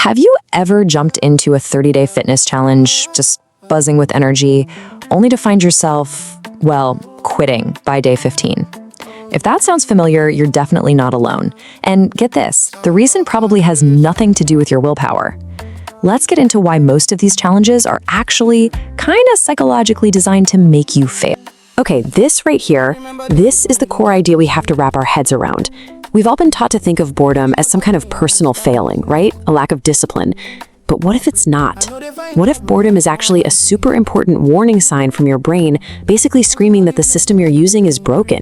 Have you ever jumped into a 30-day fitness challenge, just buzzing with energy, only to find yourself, well, quitting by day 15? If that sounds familiar, you're definitely not alone. And get this, the reason probably has nothing to do with your willpower. Let's get into why most of these challenges are actually kind of psychologically designed to make you fail. Okay, this right here, this is the core idea we have to wrap our heads around. We've all been taught to think of boredom as some kind of personal failing, right? A lack of discipline. But what if it's not? What if boredom is actually a super important warning sign from your brain, basically screaming that the system you're using is broken?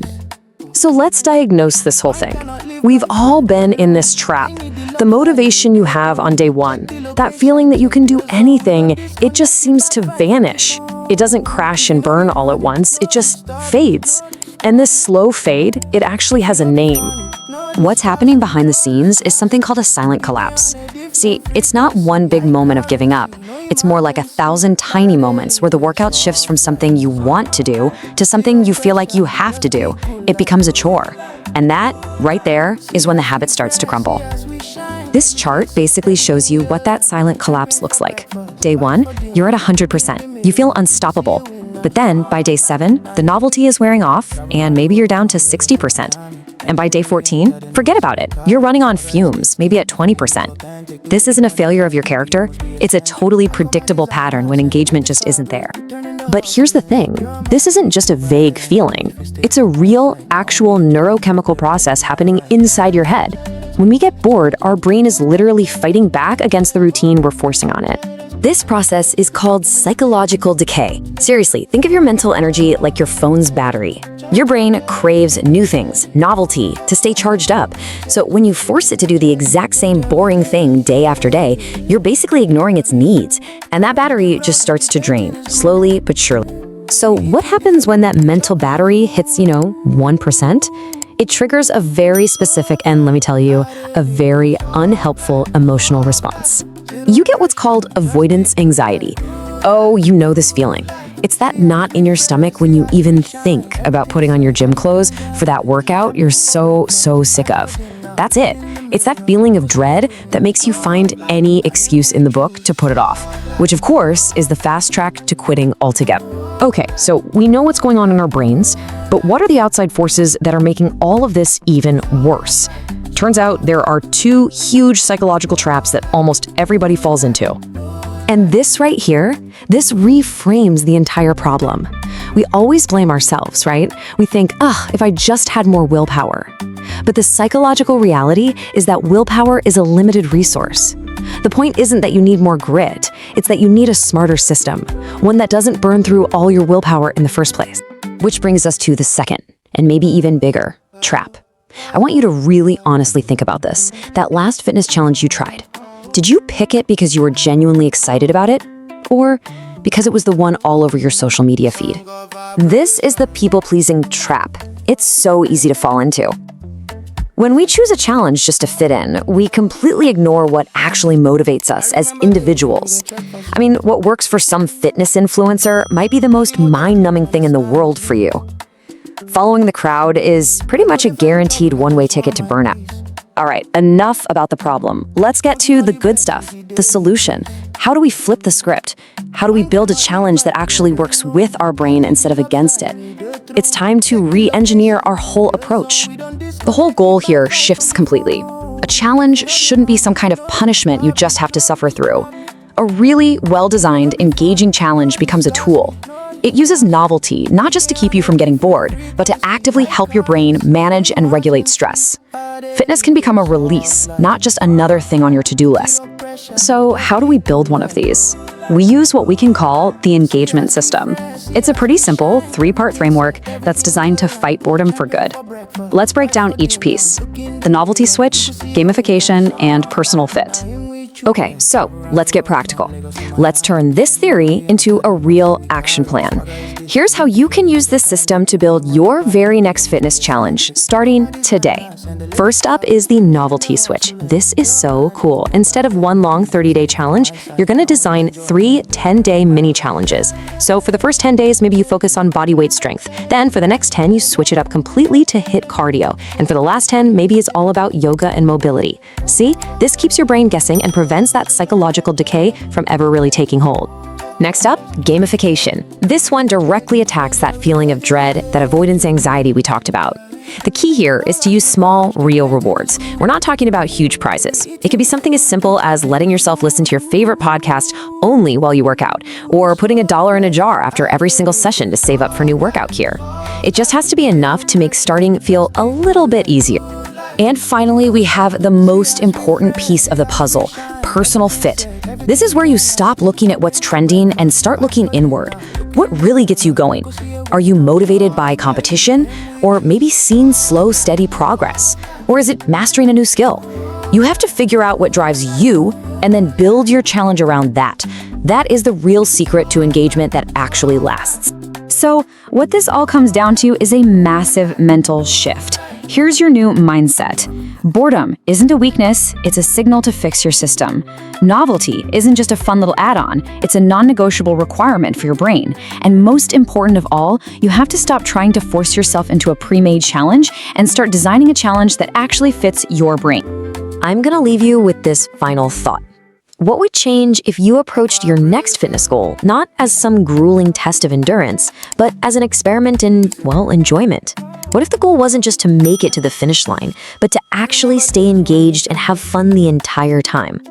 So let's diagnose this whole thing. We've all been in this trap. The motivation you have on day one, that feeling that you can do anything, it just seems to vanish. It doesn't crash and burn all at once, it just fades. And this slow fade, it actually has a name. What's happening behind the scenes is something called a silent collapse. See, it's not one big moment of giving up. It's more like 1,000 tiny moments where the workout shifts from something you want to do to something you feel like you have to do. It becomes a chore. And that, right there, is when the habit starts to crumble. This chart basically shows you what that silent collapse looks like. Day 1, you're at 100%. You feel unstoppable. But then, by day 7, the novelty is wearing off, and maybe you're down to 60%. And by day 14, forget about it. You're running on fumes, maybe at 20%. This isn't a failure of your character. It's a totally predictable pattern when engagement just isn't there. But here's the thing. This isn't just a vague feeling. It's a real, actual neurochemical process happening inside your head. When we get bored, our brain is literally fighting back against the routine we're forcing on it. This process is called psychological decay. Seriously, think of your mental energy like your phone's battery. Your brain craves new things, novelty, to stay charged up. So when you force it to do the exact same boring thing day after day, you're basically ignoring its needs. And that battery just starts to drain, slowly but surely. So what happens when that mental battery hits, 1%? It triggers a very specific and, let me tell you, a very unhelpful emotional response. You get what's called avoidance anxiety. Oh, you know this feeling. It's that knot in your stomach when you even think about putting on your gym clothes for that workout you're so sick of. That's it. It's that feeling of dread that makes you find any excuse in the book to put it off, which of course is the fast track to quitting altogether. Okay, so we know what's going on in our brains, but what are the outside forces that are making all of this even worse? Turns out there are 2 huge psychological traps that almost everybody falls into. And this right here, this reframes the entire problem. We always blame ourselves, right? We think, if I just had more willpower. But the psychological reality is that willpower is a limited resource. The point isn't that you need more grit, it's that you need a smarter system, one that doesn't burn through all your willpower in the first place. Which brings us to the second, and maybe even bigger, trap. I want you to really honestly think about this. That last fitness challenge you tried. Did you pick it because you were genuinely excited about it? Or because it was the one all over your social media feed? This is the people-pleasing trap. It's so easy to fall into. When we choose a challenge just to fit in, we completely ignore what actually motivates us as individuals. I mean, what works for some fitness influencer might be the most mind-numbing thing in the world for you. Following the crowd is pretty much a guaranteed one-way ticket to burnout. All right, enough about the problem. Let's get to the good stuff, the solution. How do we flip the script? How do we build a challenge that actually works with our brain instead of against it? It's time to re-engineer our whole approach. The whole goal here shifts completely. A challenge shouldn't be some kind of punishment you just have to suffer through. A really well-designed, engaging challenge becomes a tool. It uses novelty, not just to keep you from getting bored, but to actively help your brain manage and regulate stress. Fitness can become a release, not just another thing on your to-do list. So how do we build one of these? We use what we can call the engagement system. It's a pretty simple 3-part framework that's designed to fight boredom for good. Let's break down each piece: the novelty switch, gamification, and personal fit. Okay, so let's get practical. Let's turn this theory into a real action plan. Here's how you can use this system to build your very next fitness challenge, starting today. First up is the novelty switch. This is so cool. Instead of one long 30-day challenge, you're going to design 3 10-day mini challenges. So for the first 10 days, maybe you focus on body weight strength. Then for the next 10, you switch it up completely to HIIT cardio. And for the last 10, maybe it's all about yoga and mobility. See, this keeps your brain guessing and prevents that psychological decay from ever really taking hold. Next up, gamification. This one directly attacks that feeling of dread, that avoidance anxiety we talked about. The key here is to use small, real rewards. We're not talking about huge prizes. It could be something as simple as letting yourself listen to your favorite podcast only while you work out, or putting $1 in a jar after every single session to save up for new workout gear. It just has to be enough to make starting feel a little bit easier. And finally, we have the most important piece of the puzzle, personal fit. This is where you stop looking at what's trending and start looking inward. What really gets you going? Are you motivated by competition? Or maybe seeing slow, steady progress? Or is it mastering a new skill? You have to figure out what drives you and then build your challenge around that. That is the real secret to engagement that actually lasts. So, what this all comes down to is a massive mental shift. Here's your new mindset. Boredom isn't a weakness, it's a signal to fix your system. Novelty isn't just a fun little add-on, it's a non-negotiable requirement for your brain. And most important of all, you have to stop trying to force yourself into a pre-made challenge and start designing a challenge that actually fits your brain. I'm gonna leave you with this final thought. What would change if you approached your next fitness goal not as some grueling test of endurance, but as an experiment in, well, enjoyment? What if the goal wasn't just to make it to the finish line, but to actually stay engaged and have fun the entire time?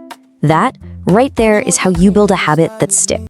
That, right there, is how you build a habit that sticks.